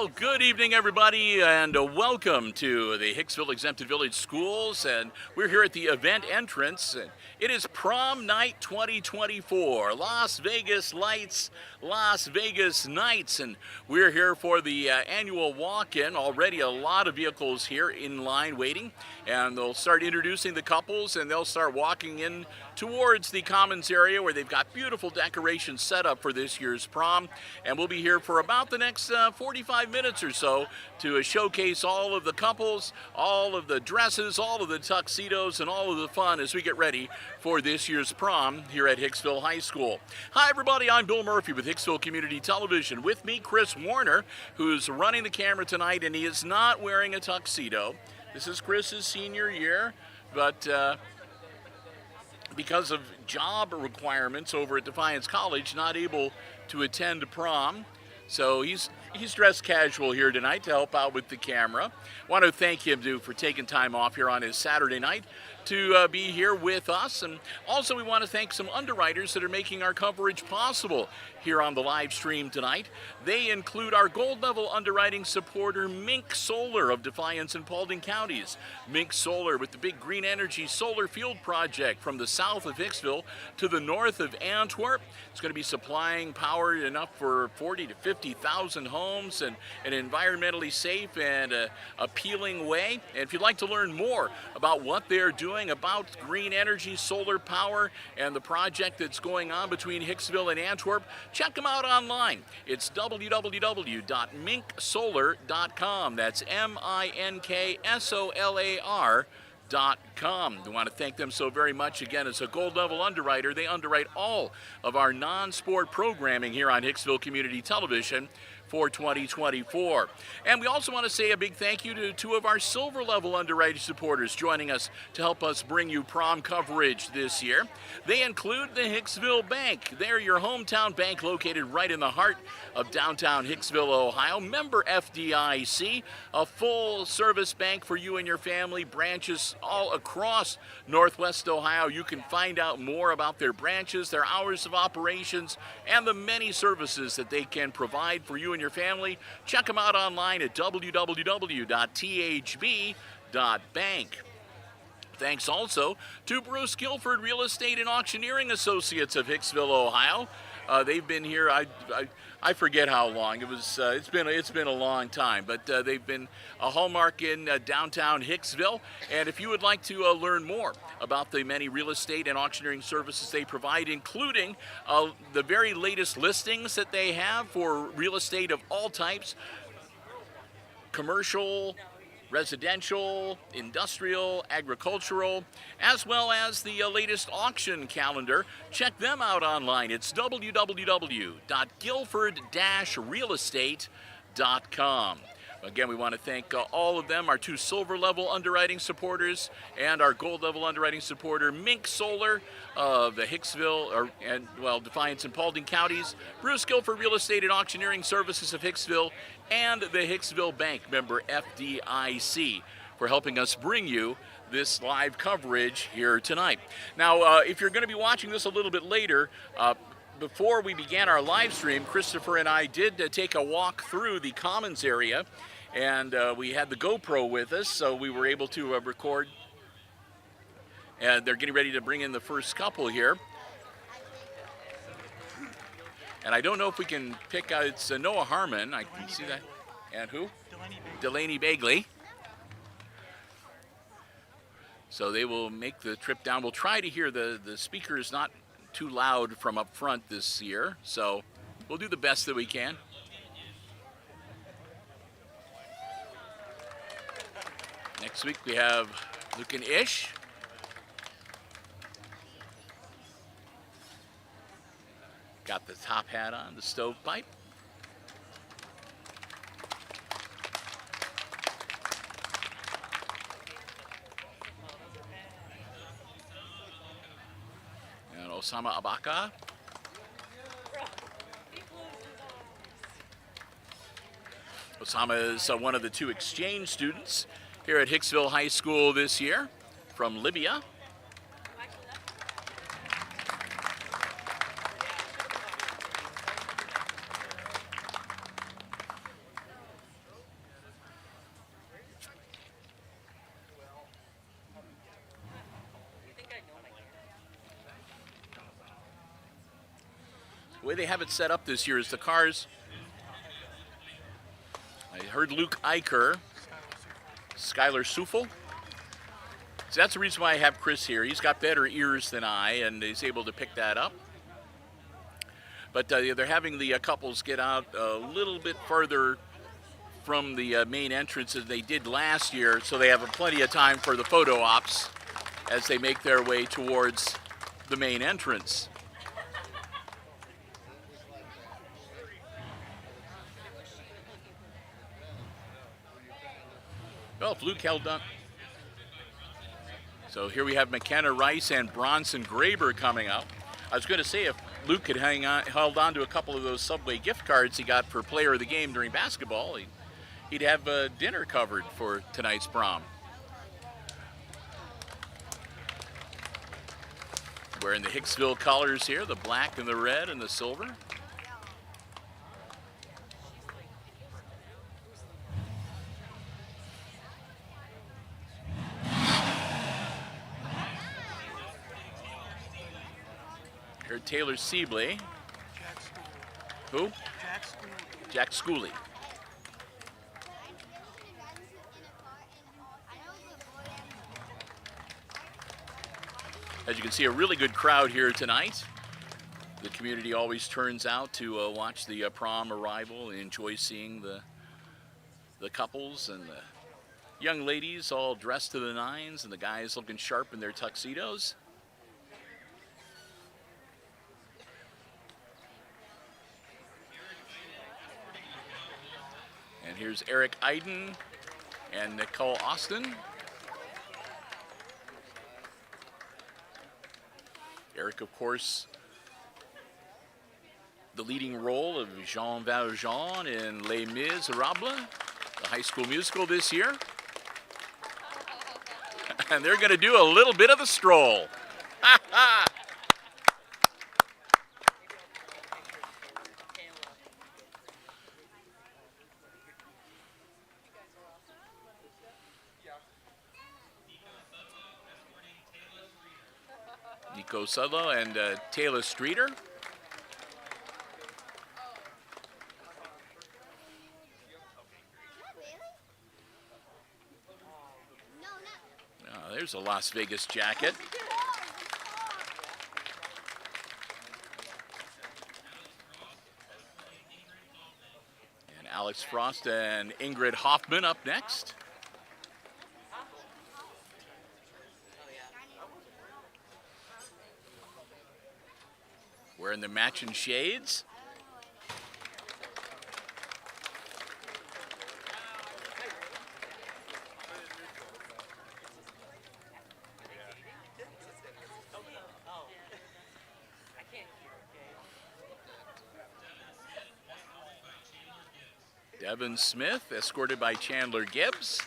Well, good evening, everybody, and welcome to the Hicksville Exempted Village Schools. And we're here at the event entrance. And it is Prom Night 2024, Las Vegas Lights, Las Vegas Nights. And we're here for the annual walk-in. Already a lot of vehicles here in line waiting. And they'll start introducing the couples, and they'll start walking in towards the commons area where they've got beautiful decorations set up for this year's prom. And we'll be here for about the next 45 minutes or so to showcase all of the couples, all of the dresses, all of the tuxedos, and all of the fun as we get ready for this year's prom here at Hicksville High School. Hi, everybody. I'm Bill Murphy with Hicksville Community Television. With me, Chris Warner, who's running the camera tonight, and he is not wearing a tuxedo. This is Chris's senior year, but because of job requirements over at Defiance College, not able to attend prom. So he's dressed casual here tonight to help out with the camera. Want to thank him, for taking time off here on his Saturday night to be here with us. And also we want to thank some underwriters that are making our coverage possible here on the live stream tonight. They include our gold level underwriting supporter, Mink Solar of Defiance and Paulding counties. Mink Solar with the big green energy solar field project from the south of Hicksville to the north of Antwerp. It's going to be supplying power enough for 40 to 50,000 homes in an environmentally safe and appealing way. And if you'd like to learn more about what they're doing about green energy, solar power, and the project that's going on between Hicksville and Antwerp, check them out online. It's www.minksolar.com. That's MINKSOLAR.com. We want to thank them so very much. Again, as a gold level underwriter, they underwrite all of our non-sport programming here on Hicksville Community Television for 2024. And we also want to say a big thank you to two of our silver level underwriting supporters joining us to help us bring you prom coverage this year. They include the Hicksville Bank. They're your hometown bank located right in the heart of downtown Hicksville, Ohio. Member FDIC, a full service bank for you and your family. Branches all across Northwest Ohio. You can find out more about their branches, their hours of operations, and the many services that they can provide for you and your family. Check them out online at www.thb.bank. Thanks also to Bruce Guilford Real Estate and Auctioneering Associates of Hicksville, Ohio. They've been here, I forget how long. It's been a long time, but they've been a hallmark in downtown Hicksville. And if you would like to learn more about the many real estate and auctioneering services they provide, including the very latest listings that they have for real estate of all types, commercial, residential, industrial, agricultural, as well as the latest auction calendar. Check them out online. It's www.guilford-realestate.com. Again, we want to thank all of them, our two silver level underwriting supporters and our gold level underwriting supporter, Mink Solar of the Hicksville, Defiance and Paulding counties, Bruce Guilford Real Estate and Auctioneering Services of Hicksville, and the Hicksville Bank, member FDIC, for helping us bring you this live coverage here tonight. Now, if you're going to be watching this a little bit later, before we began our live stream, Christopher and I did take a walk through the commons area, and we had the GoPro with us, so we were able to record. And they're getting ready to bring in the first couple here. And I don't know if we can pick out, it's Noah Harmon, I can see that. And who? Delaney Bagley. So they will make the trip down. We'll try to hear the speaker is not too loud from up front this year, so we'll do the best that we can. Next week we have Luke and Ish. Got the top hat on, the stovepipe. And Osama Abaka. Osama is one of the two exchange students here at Hicksville High School this year from Libya. The way they have it set up this year is the cars. I heard Luke Eicher, Skylar Sufel. So that's the reason why I have Chris here. He's got better ears than I, and he's able to pick that up. But they're having the couples get out a little bit further from the main entrance as they did last year, so they have plenty of time for the photo ops as they make their way towards the main entrance. Well, if Luke held on. So here we have McKenna Rice and Bronson Graber coming up. I was going to say if Luke had held on to a couple of those Subway gift cards he got for player of the game during basketball, he'd have dinner covered for tonight's prom. Wearing the Hicksville colors here, the black and the red and the silver. Here, Taylor Sibley. Who? Jack Schooley. As you can see, a really good crowd here tonight. The community always turns out to watch the prom arrival and enjoy seeing the couples and the young ladies all dressed to the nines and the guys looking sharp in their tuxedos. And here's Eric Iden and Nicole Austin. Eric, of course, the leading role of Jean Valjean in Les Miserables, the high school musical this year. And they're going to do a little bit of the stroll. Nico Sudlow and Taylor Streeter. Oh, there's a Las Vegas jacket. And Alex Frost and Ingrid Hoffman up next. Wearing the matching shades. Devin Smith, escorted by Chandler Gibbs.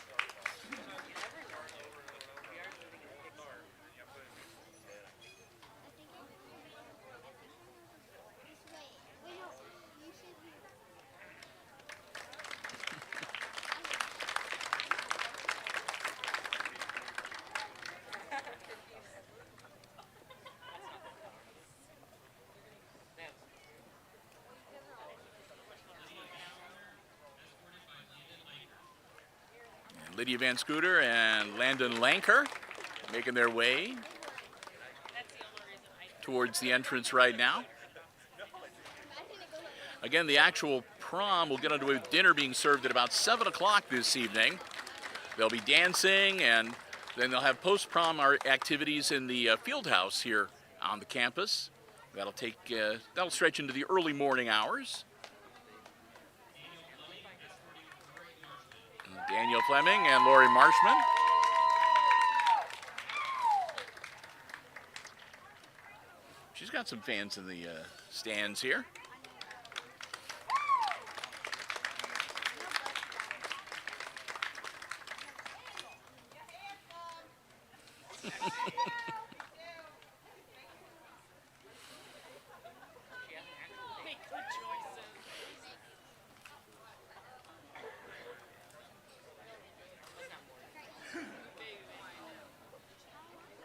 Lydia Van Scooter and Landon Lanker making their way towards the entrance right now. Again, the actual prom will get underway with dinner being served at about 7 o'clock this evening. They'll be dancing, and then they'll have post-prom activities in the field house here on the campus. That'll stretch into the early morning hours. Daniel Fleming and Lori Marshman. She's got some fans in the stands here.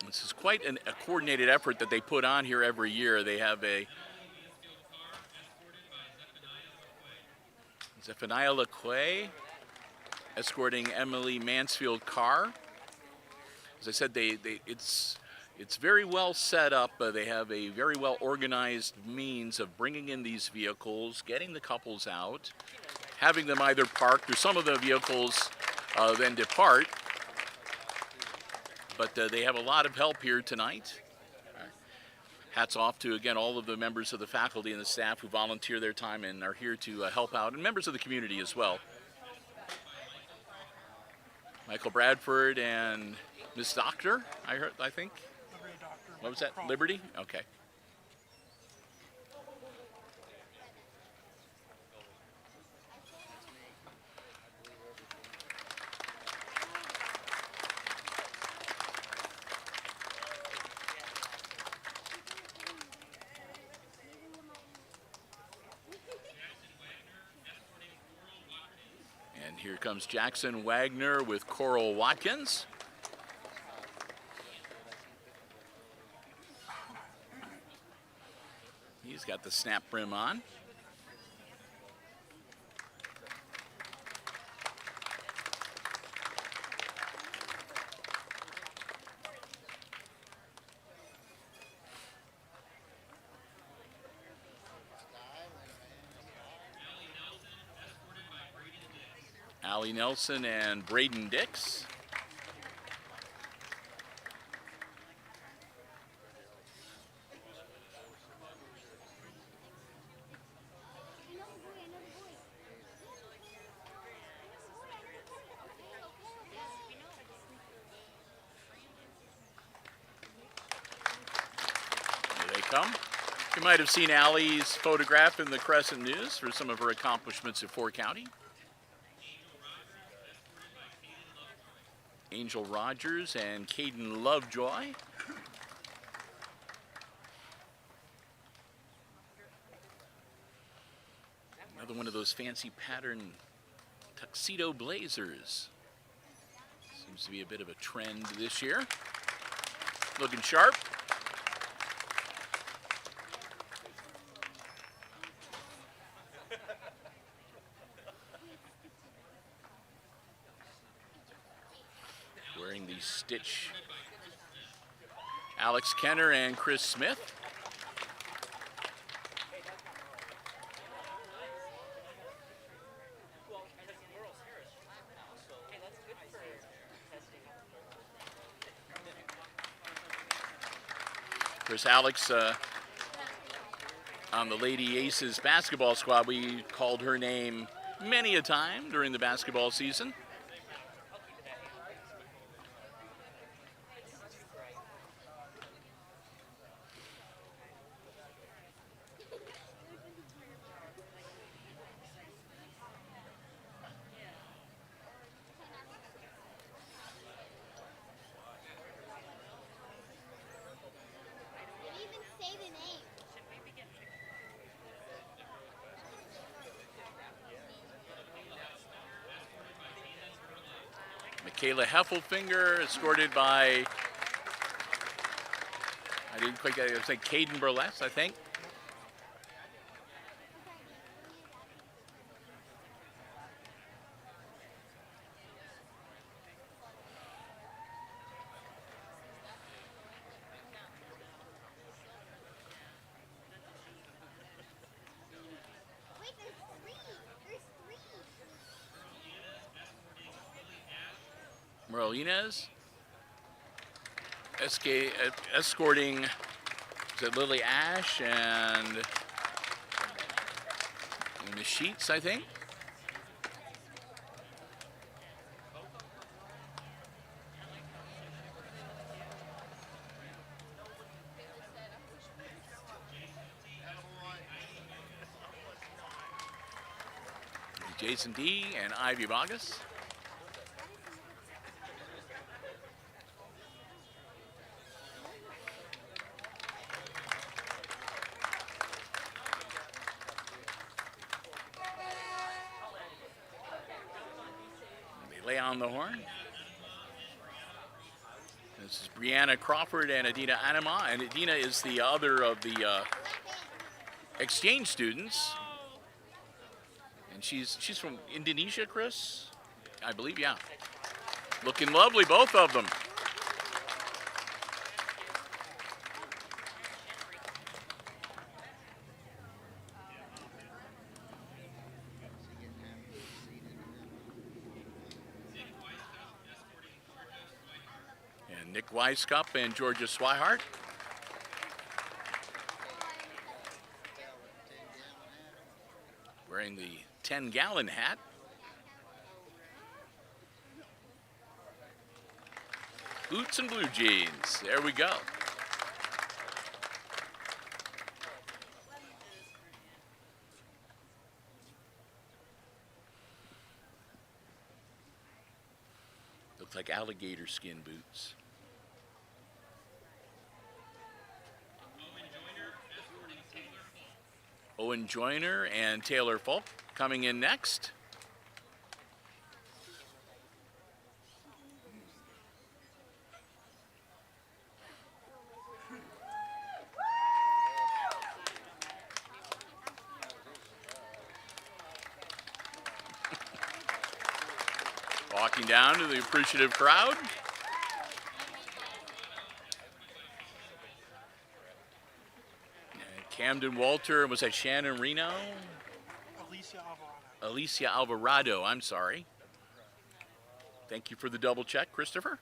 This is quite a coordinated effort that they put on here every year. They have a Zephaniah Lacroix escorting Emily Mansfield Carr. As I said, it's very well set up. They have a very well organized means of bringing in these vehicles, getting the couples out, having them either parked or some of the vehicles then depart. But they have a lot of help here tonight. Hats off to, again, all of the members of the faculty and the staff who volunteer their time and are here to help out, and members of the community as well. Michael Bradford and Miss Doctor, I think. Liberty Doctor. What was that? Prom. Liberty? Okay. And here comes Jackson Wagner with Coral Watkins. He's got the snap brim on. Allie Nelson and Braden Dix. Come. You might have seen Allie's photograph in the Crescent News for some of her accomplishments at Fort County. Angel Rogers and Caden Lovejoy. Another one of those fancy pattern tuxedo blazers. Seems to be a bit of a trend this year. Looking sharp. Wearing the stitch, Alex Kenner and Chris Smith. Of course, Alex on the Lady Aces basketball squad, we called her name many a time during the basketball season. Kayla Heffelfinger, escorted by, I didn't quite get it, I was like Caden Burlesque, I think. Merlinez escorting, is it Lily Ash and Miss Sheets, I think. Jason D and Ivy Vargas. Lay on the horn. This is Brianna Crawford and Adina Anima, and Adina is the other of the exchange students. And she's from Indonesia, Chris? I believe, yeah. Looking lovely, both of them. And Nick Weiskup and Georgia Swihart. Wearing the 10-gallon hat. Boots and blue jeans. There we go. Looks like alligator skin boots. Owen Joyner and Taylor Folk coming in next. Walking down to the appreciative crowd. Camden Walter, was that Shannon Reno? Alicia Alvarado, I'm sorry. Thank you for the double check, Christopher.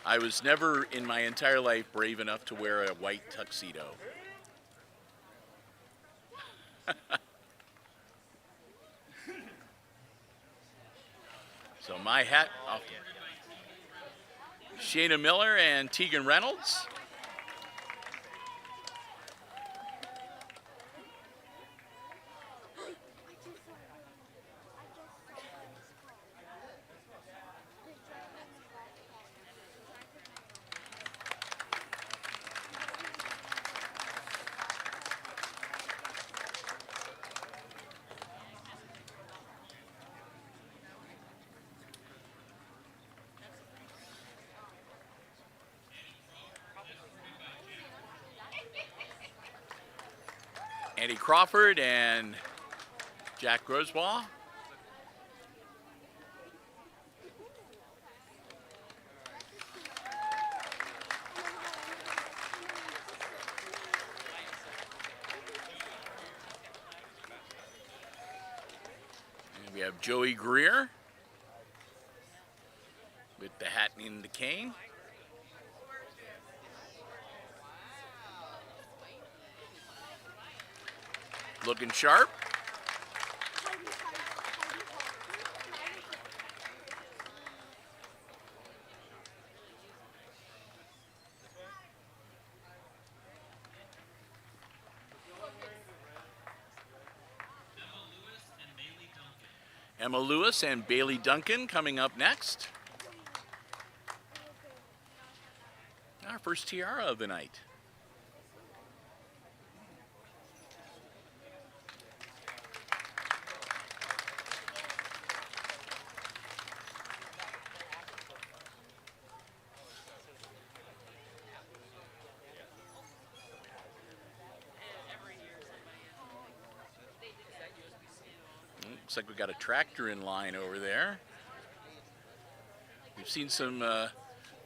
I was never in my entire life brave enough to wear a white tuxedo. So my hat off. Shayna Miller and Tegan Reynolds. Andy Crawford and Jack Grosbaugh. And we have Joey Greer with the hat in the cane. Looking sharp. Emma Lewis and Bailey Duncan coming up next. Our first tiara of the night. Looks like we got a tractor in line over there. We've seen some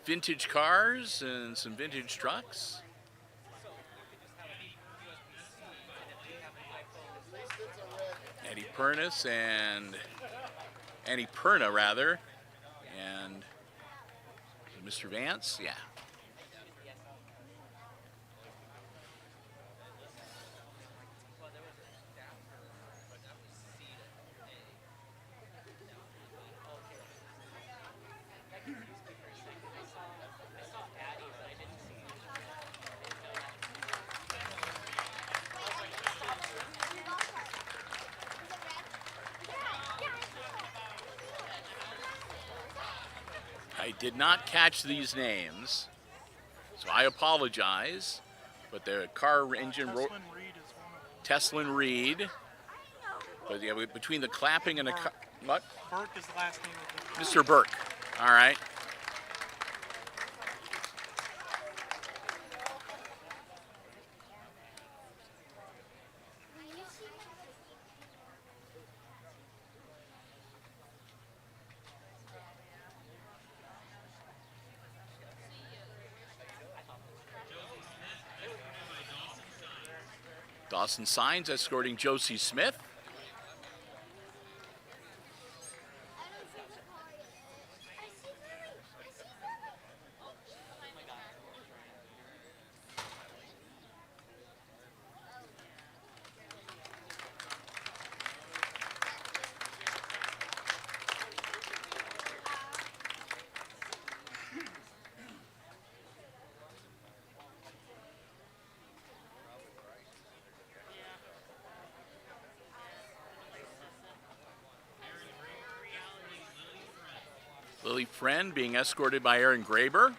vintage cars and some vintage trucks. Eddie Perna rather, and Mr. Vance, yeah. I did not catch these names, so I apologize, but the car engine... Teslin Reed. But yeah, between the clapping and the... What? Burke is the last name of the... Mr. Burke. All right. Dawson Signs escorting Josie Smith. Lily Friend being escorted by Aaron Graber.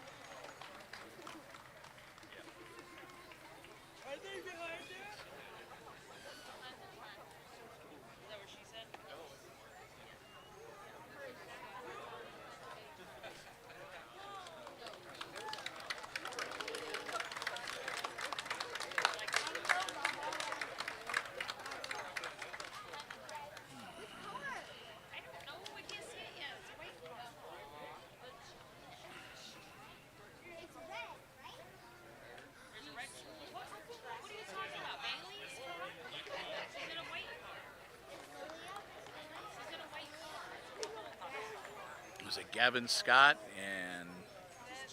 Was it Gavin Scott and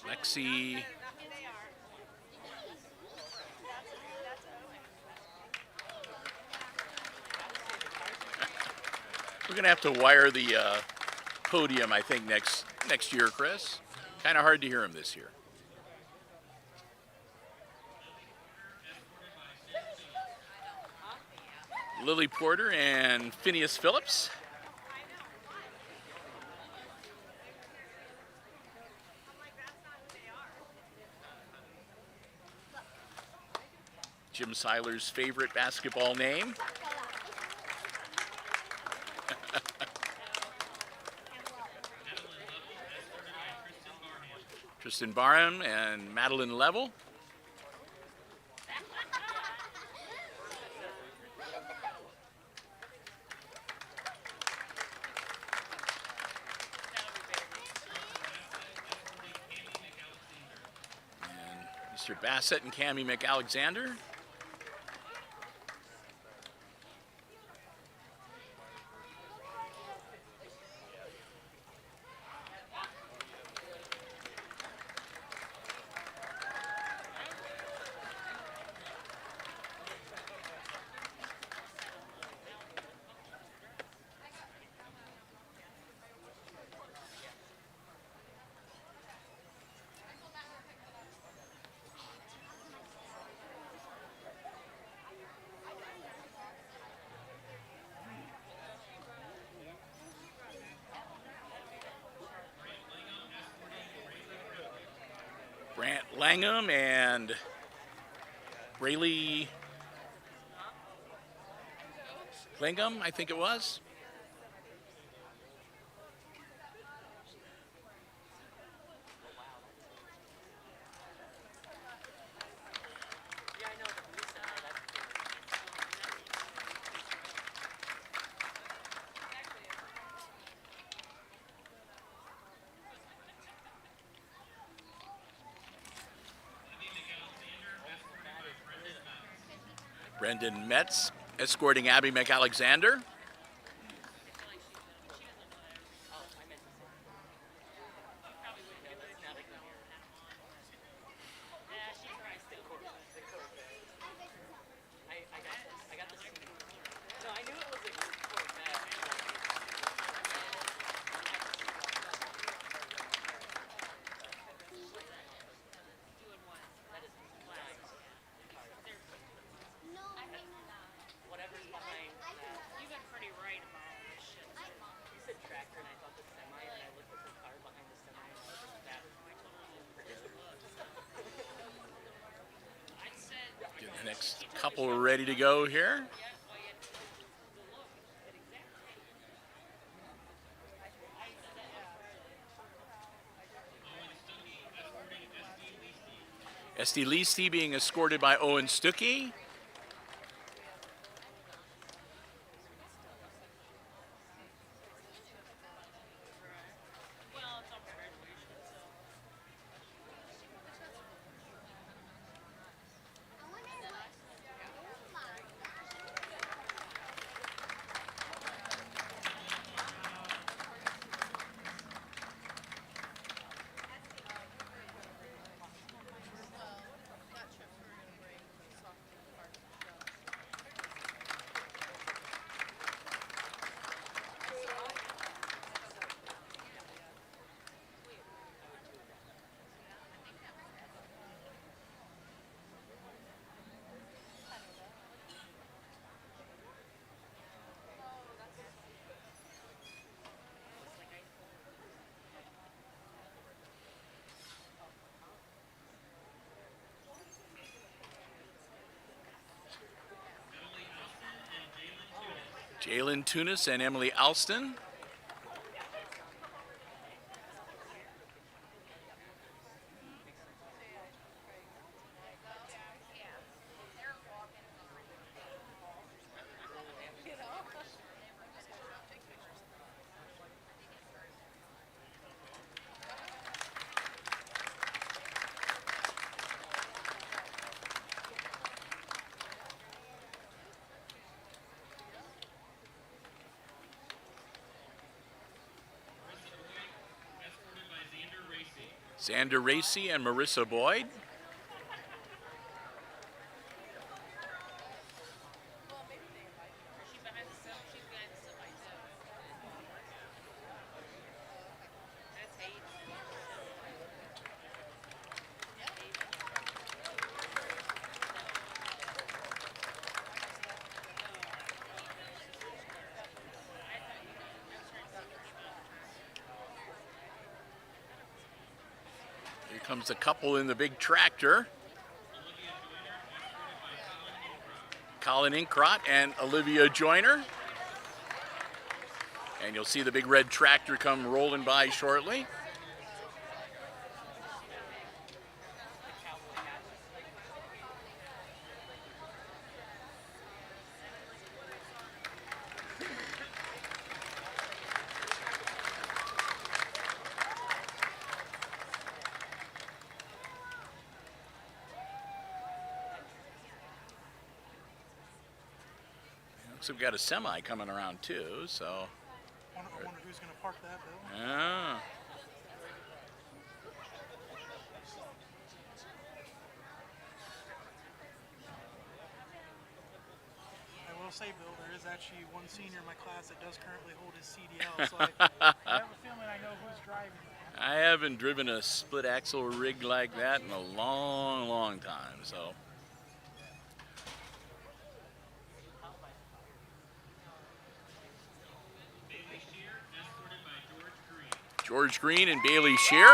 Lexi? We're gonna have to wire the podium, I think, next year, Chris. Kind of hard to hear him this year. Lily Porter and Phineas Phillips. Jim Seiler's favorite basketball name. Tristan Barham and Madeline Level. And Mr. Bassett and Cammie McAlexander. Brant Langham and Braylee Langham, I think it was. Brendan Metz escorting Abby McAlexander. The next couple ready to go here. Esty Leasty being escorted by Owen Stuckey. Jalen Tunis and Emily Alston. Xander Racy and Marissa Boyd. Here comes a couple in the big tractor. Colin Inkrot and Olivia Joyner. And you'll see the big red tractor come rolling by shortly. Looks like we've got a semi coming around too, so. I wonder who's going to park that, Bill. Yeah. I will say, Bill, there is actually one senior in my class that does currently hold his CDL, so I have a feeling I know who's driving. I haven't driven a split axle rig like that in a long, long time, so. George Green and Bailey Shear.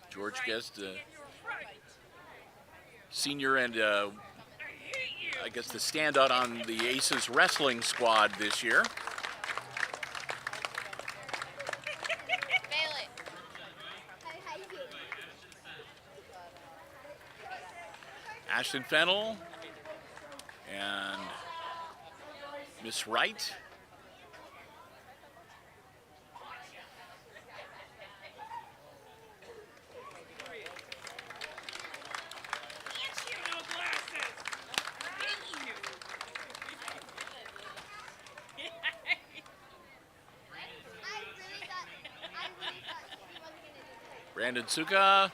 George Guest, senior and I guess the standout on the Aces wrestling squad this year. Ashton Fennell and Miss Wright. Brandon Suka.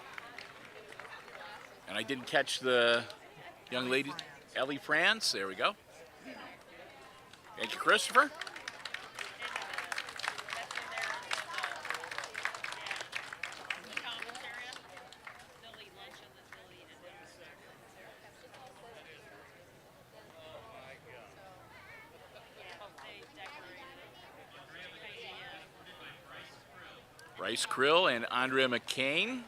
And I didn't catch the young lady, Ellie France. There we go. Thank you, Christopher. Bryce Krill and Andrea McCain.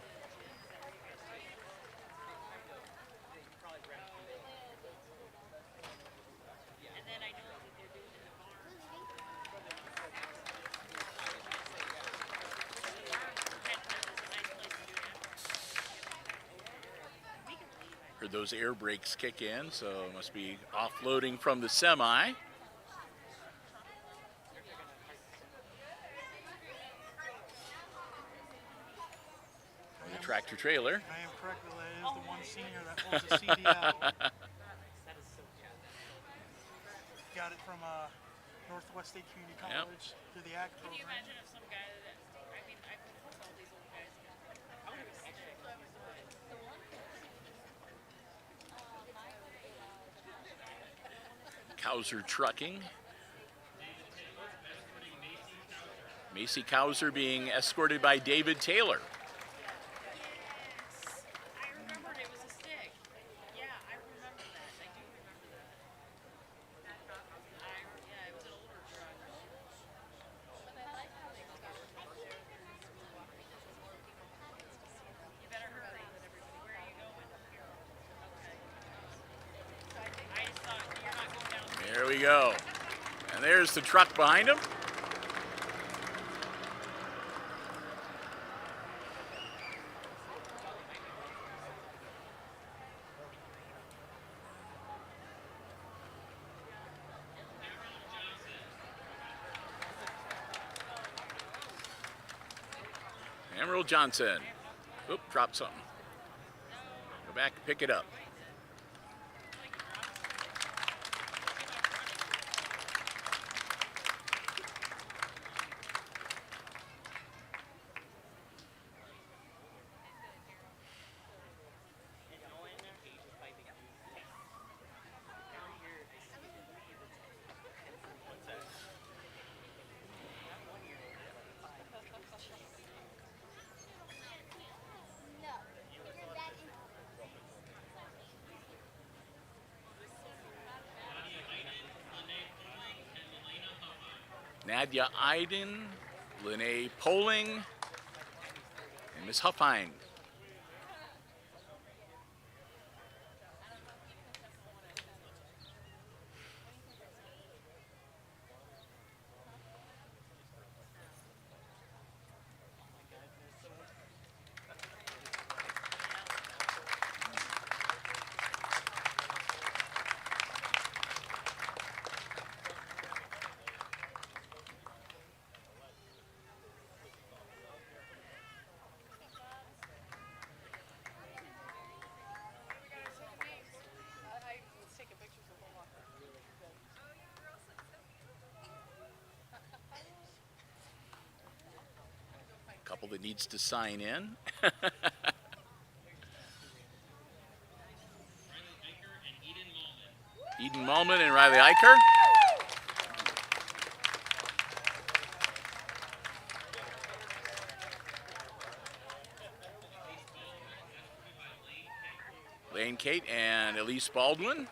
Heard those air brakes kick in, so it must be offloading from the semi. The tractor trailer. I am correct, Bill. That is the one senior that holds a CDL. Got it from Northwest State Community College through the ACT program. Can you imagine if some guy that, I mean, I've been all these old guys, I would have sick. Kauser Trucking. Macy Kauser being escorted by David Taylor. Yes. I remembered it was a stick. Yeah, I remember that. I do remember that. Yeah, it was an older truck. we go. And there's the truck behind him. Emerald Johnson. Oop, dropped something. Go back and pick it up. Nadia Iden, Lene Poling, and Ms. Huffine. Couple that needs to sign in. Eden Malman and Riley Eicher. Lane Kate and Elise Baldwin.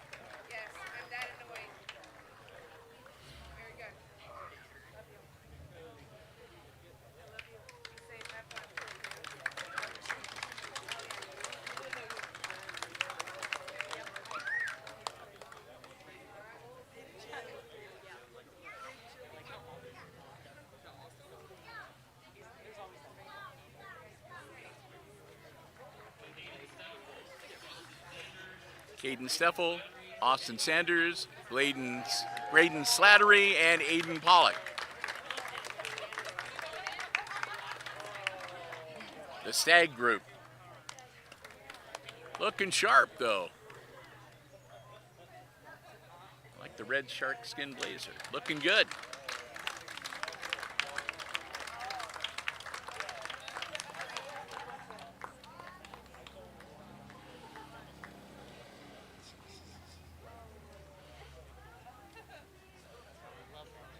Caden Steffel, Austin Sanders, Braden Slattery, and Aiden Pollock. The Stag group. Looking sharp, though. Like the red shark skin blazer. Looking good.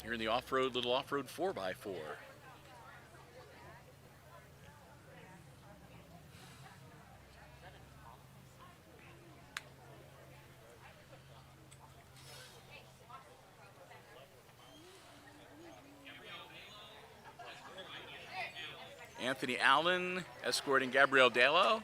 Here in the off-road, little off-road 4x4. Anthony Allen escorting Gabrielle Dallo.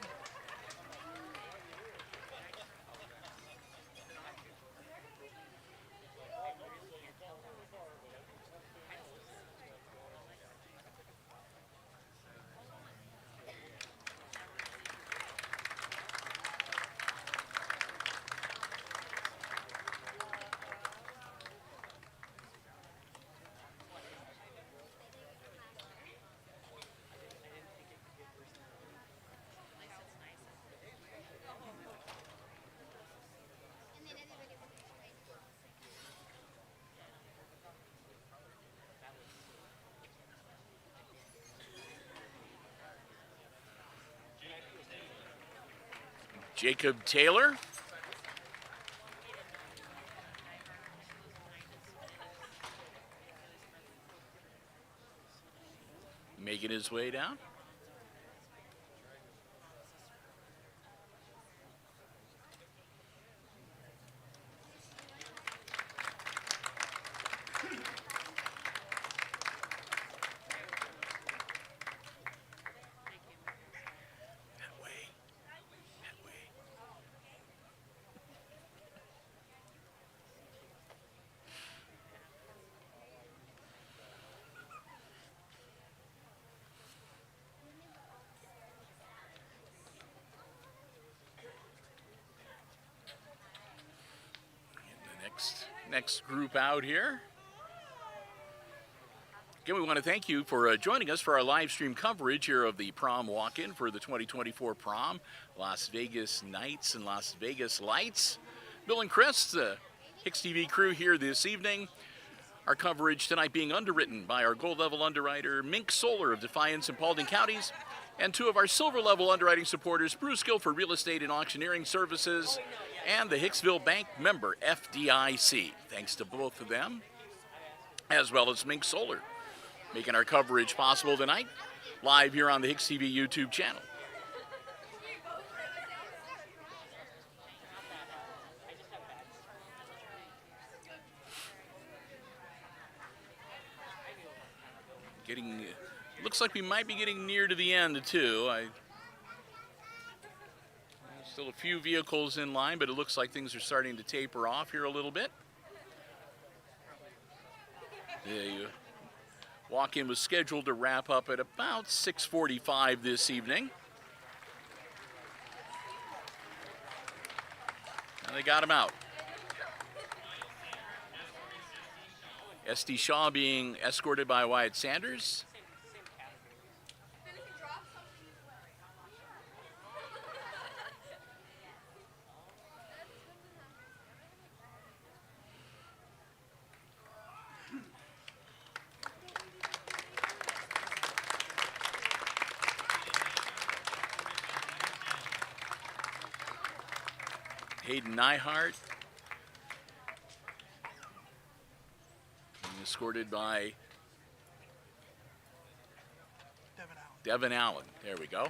Jacob Taylor. Making his way down. next group out here. Again, we want to thank you for joining us for our live stream coverage here of the prom walk-in for the 2024 prom, Las Vegas Nights and Las Vegas Lights. Bill and Chris, the HIX-TV crew here this evening. Our coverage tonight being underwritten by our gold-level underwriter, Mink Solar of Defiance and Paulding counties, and two of our silver-level underwriting supporters, Bruce Gill for real estate and auctioneering services, and the Hicksville Bank member, FDIC. Thanks to both of them, as well as Mink Solar, making our coverage possible tonight, live here on the HIX-TV YouTube channel. Looks like we might be getting near to the end, too. Still a few vehicles in line, but it looks like things are starting to taper off here a little bit. The walk-in was scheduled to wrap up at about 6:45 this evening. And they got him out. SD Shaw being escorted by Wyatt Sanders. Hayden Neihart, escorted by Devin Allen. There we go.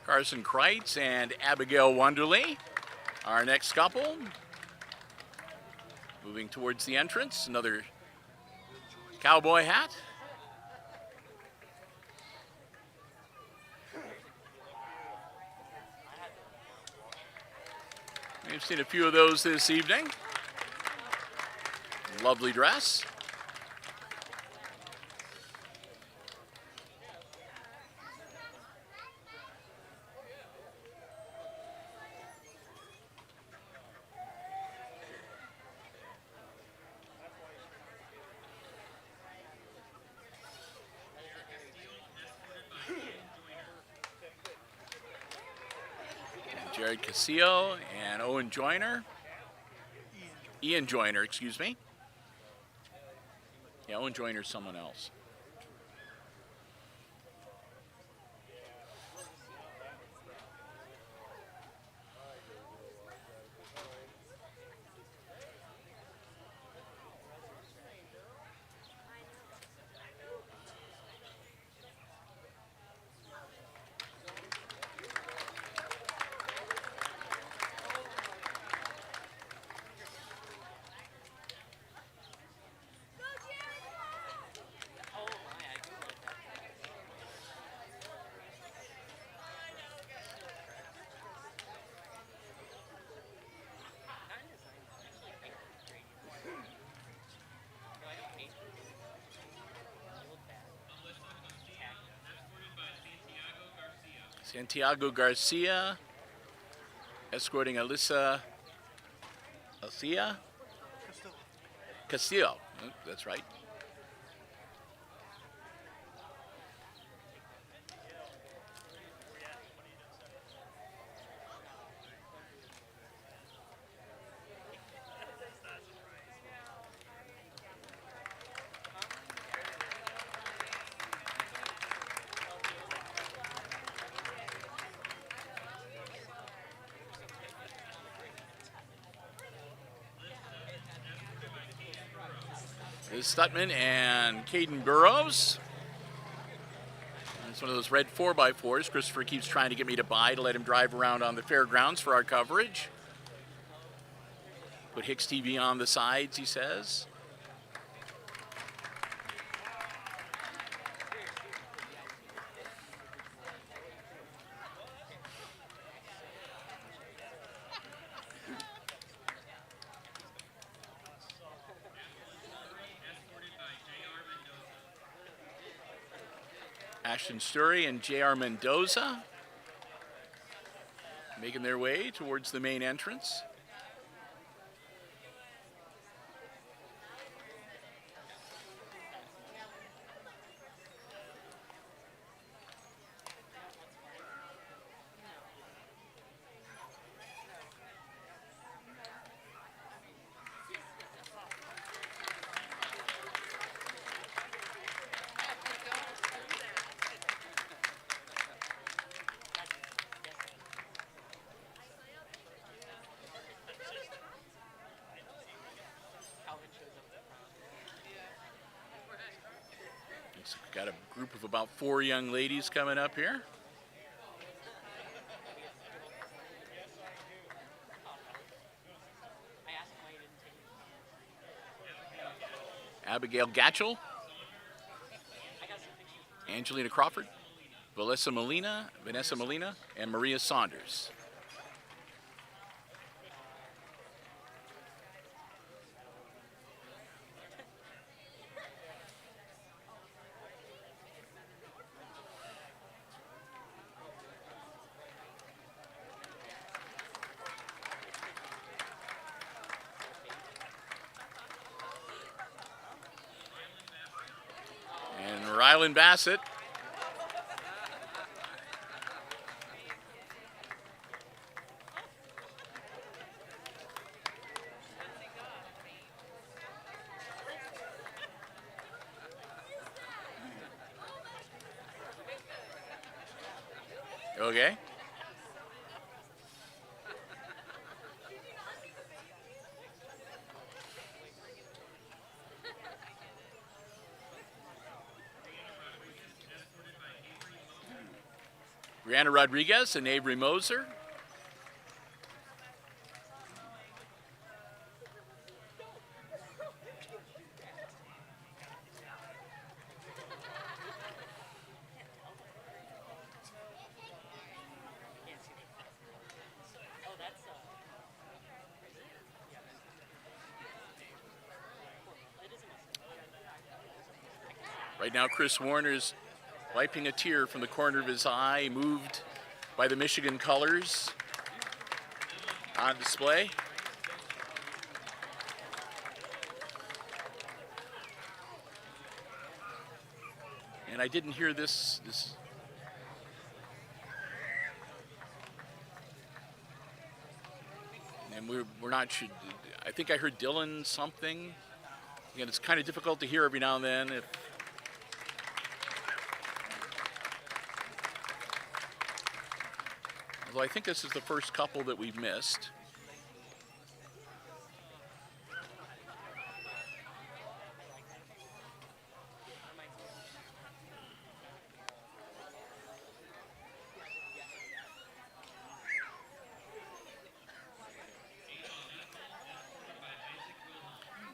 Carson Kreitz and Abigail Wonderly, our next couple. Moving towards the entrance, another cowboy hat. We've seen a few of those this evening. Lovely dress. Jared Casillo and Owen Joyner. Ian Joyner, excuse me. Yeah, Owen Joyner's someone else. Santiago Garcia escorting Alyssa Castillo. That's right. Is Stutman and Caden Burrows. It's one of those red 4x4s Christopher keeps trying to get me to buy to let him drive around on the fairgrounds for our coverage. Put HIX-TV on the sides, he says. Ashton Sturry and J.R. Mendoza making their way towards the main entrance. Got a group of about 4 young ladies coming up here. Abigail Gatchell, Angelina Crawford, Vanessa Molina, and Maria Saunders. Rylan Bassett. Okay. Brianna Rodriguez and Avery Moser. Right now, Chris Warner's wiping a tear from the corner of his eye, moved by the Michigan colors on display. And I didn't hear this. And we're not sure. I think I heard Dylan something. Again, it's kind of difficult to hear every now and then. Although I think this is the first couple that we've missed.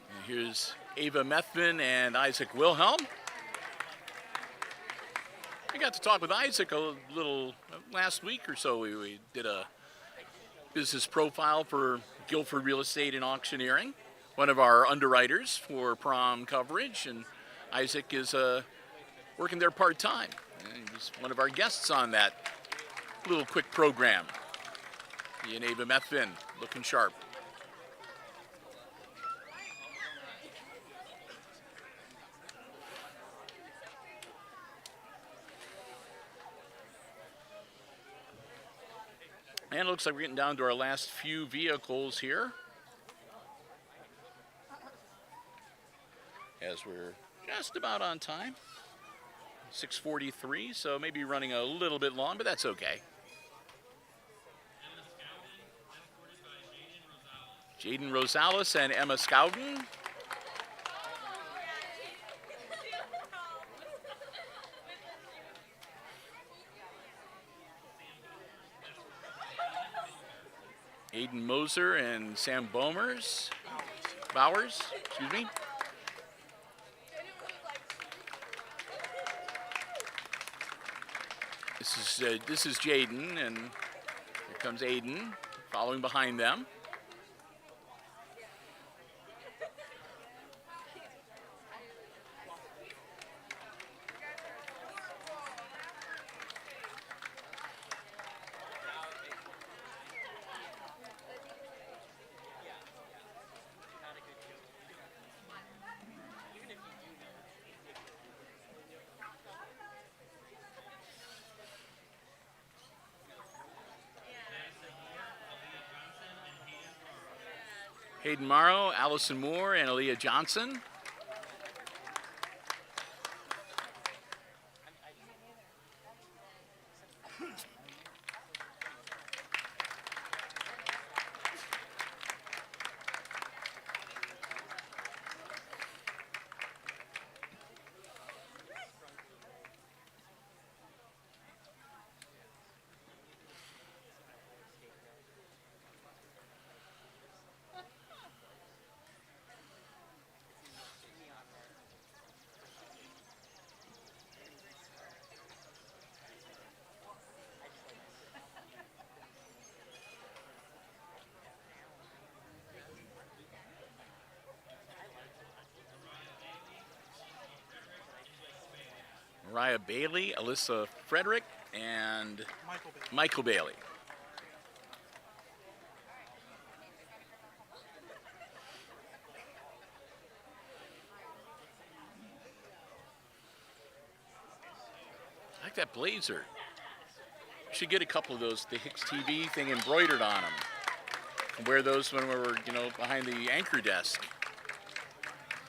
And here's Ava Methvin and Isaac Wilhelm. I got to talk with Isaac a little last week or so. We did a business profile for Guilford Real Estate and Auctioneering, one of our underwriters for prom coverage, and Isaac is working there part-time. And he's one of our guests on that little quick program. He and Ava Methvin looking sharp. And it looks like we're getting down to our last few vehicles here, as we're just about on time. 6:43, so maybe running a little bit long, but that's okay. Jaden Rosales and Emma Scowden. Aiden Moser and Sam Bowers, excuse me. This is Jaden, and here comes Aiden following behind them. Hayden Morrow, Allison Moore, and Aaliyah Johnson. Mariah Bailey, Alyssa Frederick, and Michael Bailey. I like that blazer. Should get a couple of those, the HIX-TV thing embroidered on them. Wear those when we were, behind the anchor desk.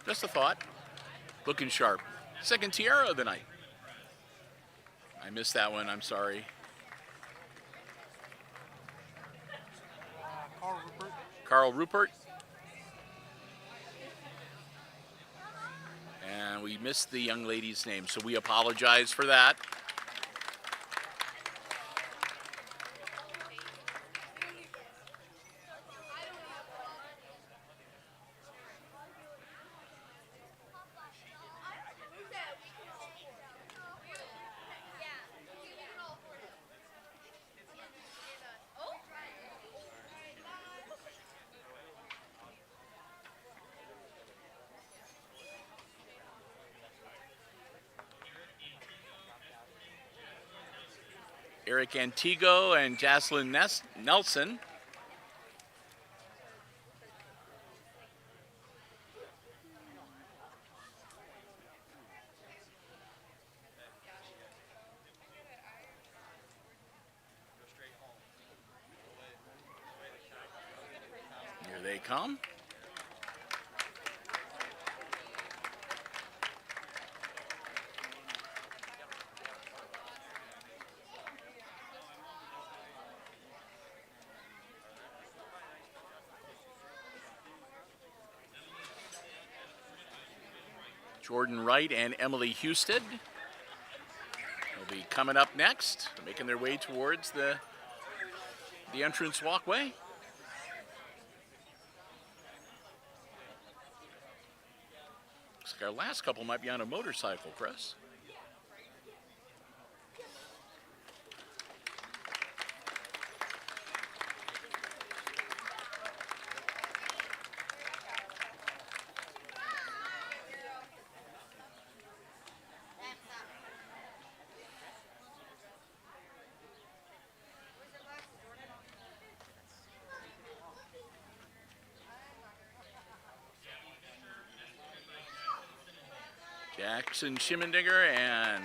Just a thought. Looking sharp. Second tiara of the night. I missed that one, I'm sorry. Carl Rupert. And we missed the young lady's name, so we apologize for that. Eric Antigo and Jocelyn Nelson. Here they come. Jordan Wright and Emily Husted will be coming up next, making their way towards the entrance walkway. Looks like our last couple might be on a motorcycle, Chris. Jackson Schimmendinger and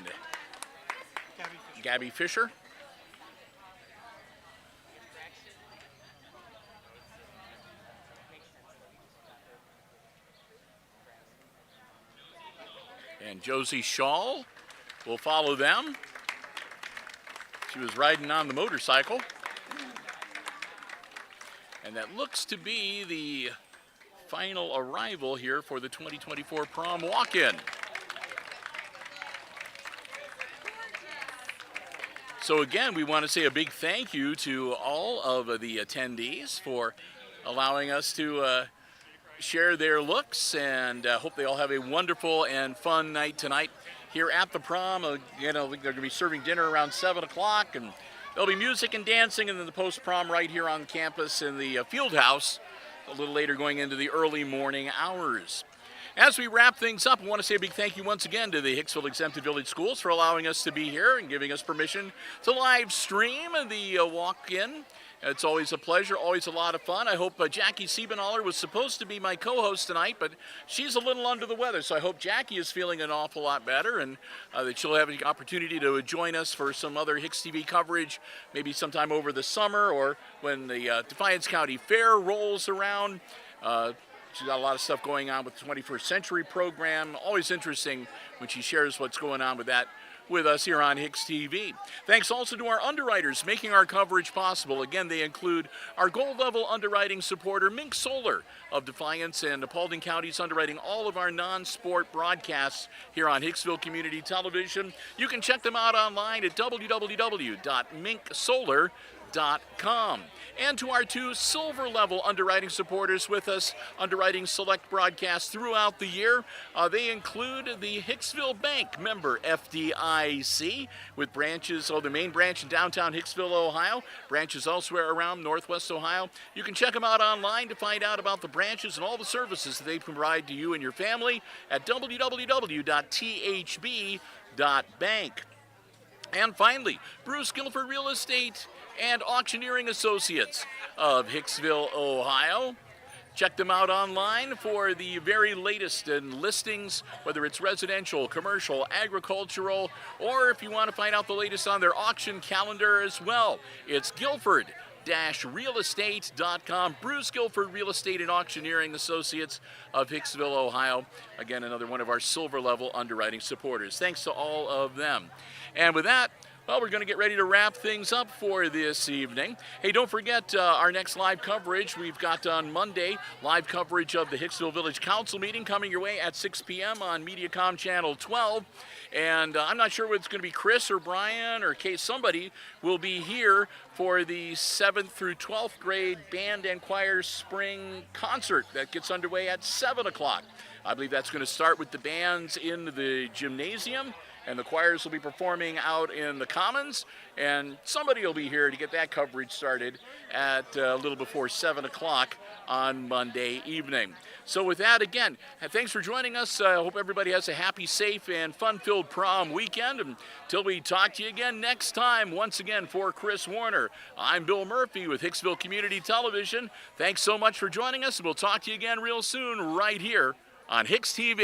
Gabby Fisher. And Josie Shaw will follow them. She was riding on the motorcycle. And that looks to be the final arrival here for the 2024 prom walk-in. So again, we want to say a big thank you to all of the attendees for allowing us to share their looks, and hope they all have a wonderful and fun night tonight here at the prom. They're going to be serving dinner around 7 o'clock, and there'll be music and dancing, and then the post-prom right here on campus in the field house a little later, going into the early morning hours. As we wrap things up, I want to say a big thank you once again to the Hicksville Exempted Village Schools for allowing us to be here and giving us permission to live stream the walk-in. It's always a pleasure, always a lot of fun. I hope Jackie Siebenaller was supposed to be my co-host tonight, but she's a little under the weather, so I hope Jackie is feeling an awful lot better, and that she'll have the opportunity to join us for some other HIX-TV coverage, maybe sometime over the summer or when the Defiance County Fair rolls around. She's got a lot of stuff going on with the 21st Century program. Always interesting when she shares what's going on with that with us here on HIX-TV. Thanks also to our underwriters making our coverage possible. Again, they include our gold level underwriting supporter, Mink Solar of Defiance and Paulding Counties, underwriting all of our non-sport broadcasts here on Hicksville Community Television. You can check them out online at www.minksolar.com. And to our two silver level underwriting supporters with us, underwriting select broadcasts throughout the year. They include the Hicksville Bank member FDIC with branches, the main branch in downtown Hicksville, Ohio, branches elsewhere around Northwest Ohio. You can check them out online to find out about the branches and all the services that they provide to you and your family at www.thb.bank. And finally, Bruce Guilford Real Estate and Auctioneering Associates of Hicksville, Ohio. Check them out online for the very latest in listings, whether it's residential, commercial, agricultural, or if you want to find out the latest on their auction calendar as well. It's Guilford-realestate.com. Bruce Guilford Real Estate and Auctioneering Associates of Hicksville, Ohio. Again, another one of our silver level underwriting supporters. Thanks to all of them. And with that, well, we're going to get ready to wrap things up for this evening. Hey, don't forget our next live coverage. We've got on Monday live coverage of the Hicksville Village Council meeting coming your way at 6 p.m. on Mediacom Channel 12. And I'm not sure whether it's going to be Chris or Brian or Kay. Somebody will be here for the 7th through 12th grade band and choir spring concert that gets underway at 7 o'clock. I believe that's going to start with the bands in the gymnasium, and the choirs will be performing out in the commons, and somebody will be here to get that coverage started at a little before 7 o'clock on Monday evening. So with that, again, thanks for joining us. I hope everybody has a happy, safe, and fun-filled prom weekend. Until we talk to you again next time, once again, for Chris Warner, I'm Bill Murphy with Hicksville Community Television. Thanks so much for joining us, and we'll talk to you again real soon right here on HIX-TV.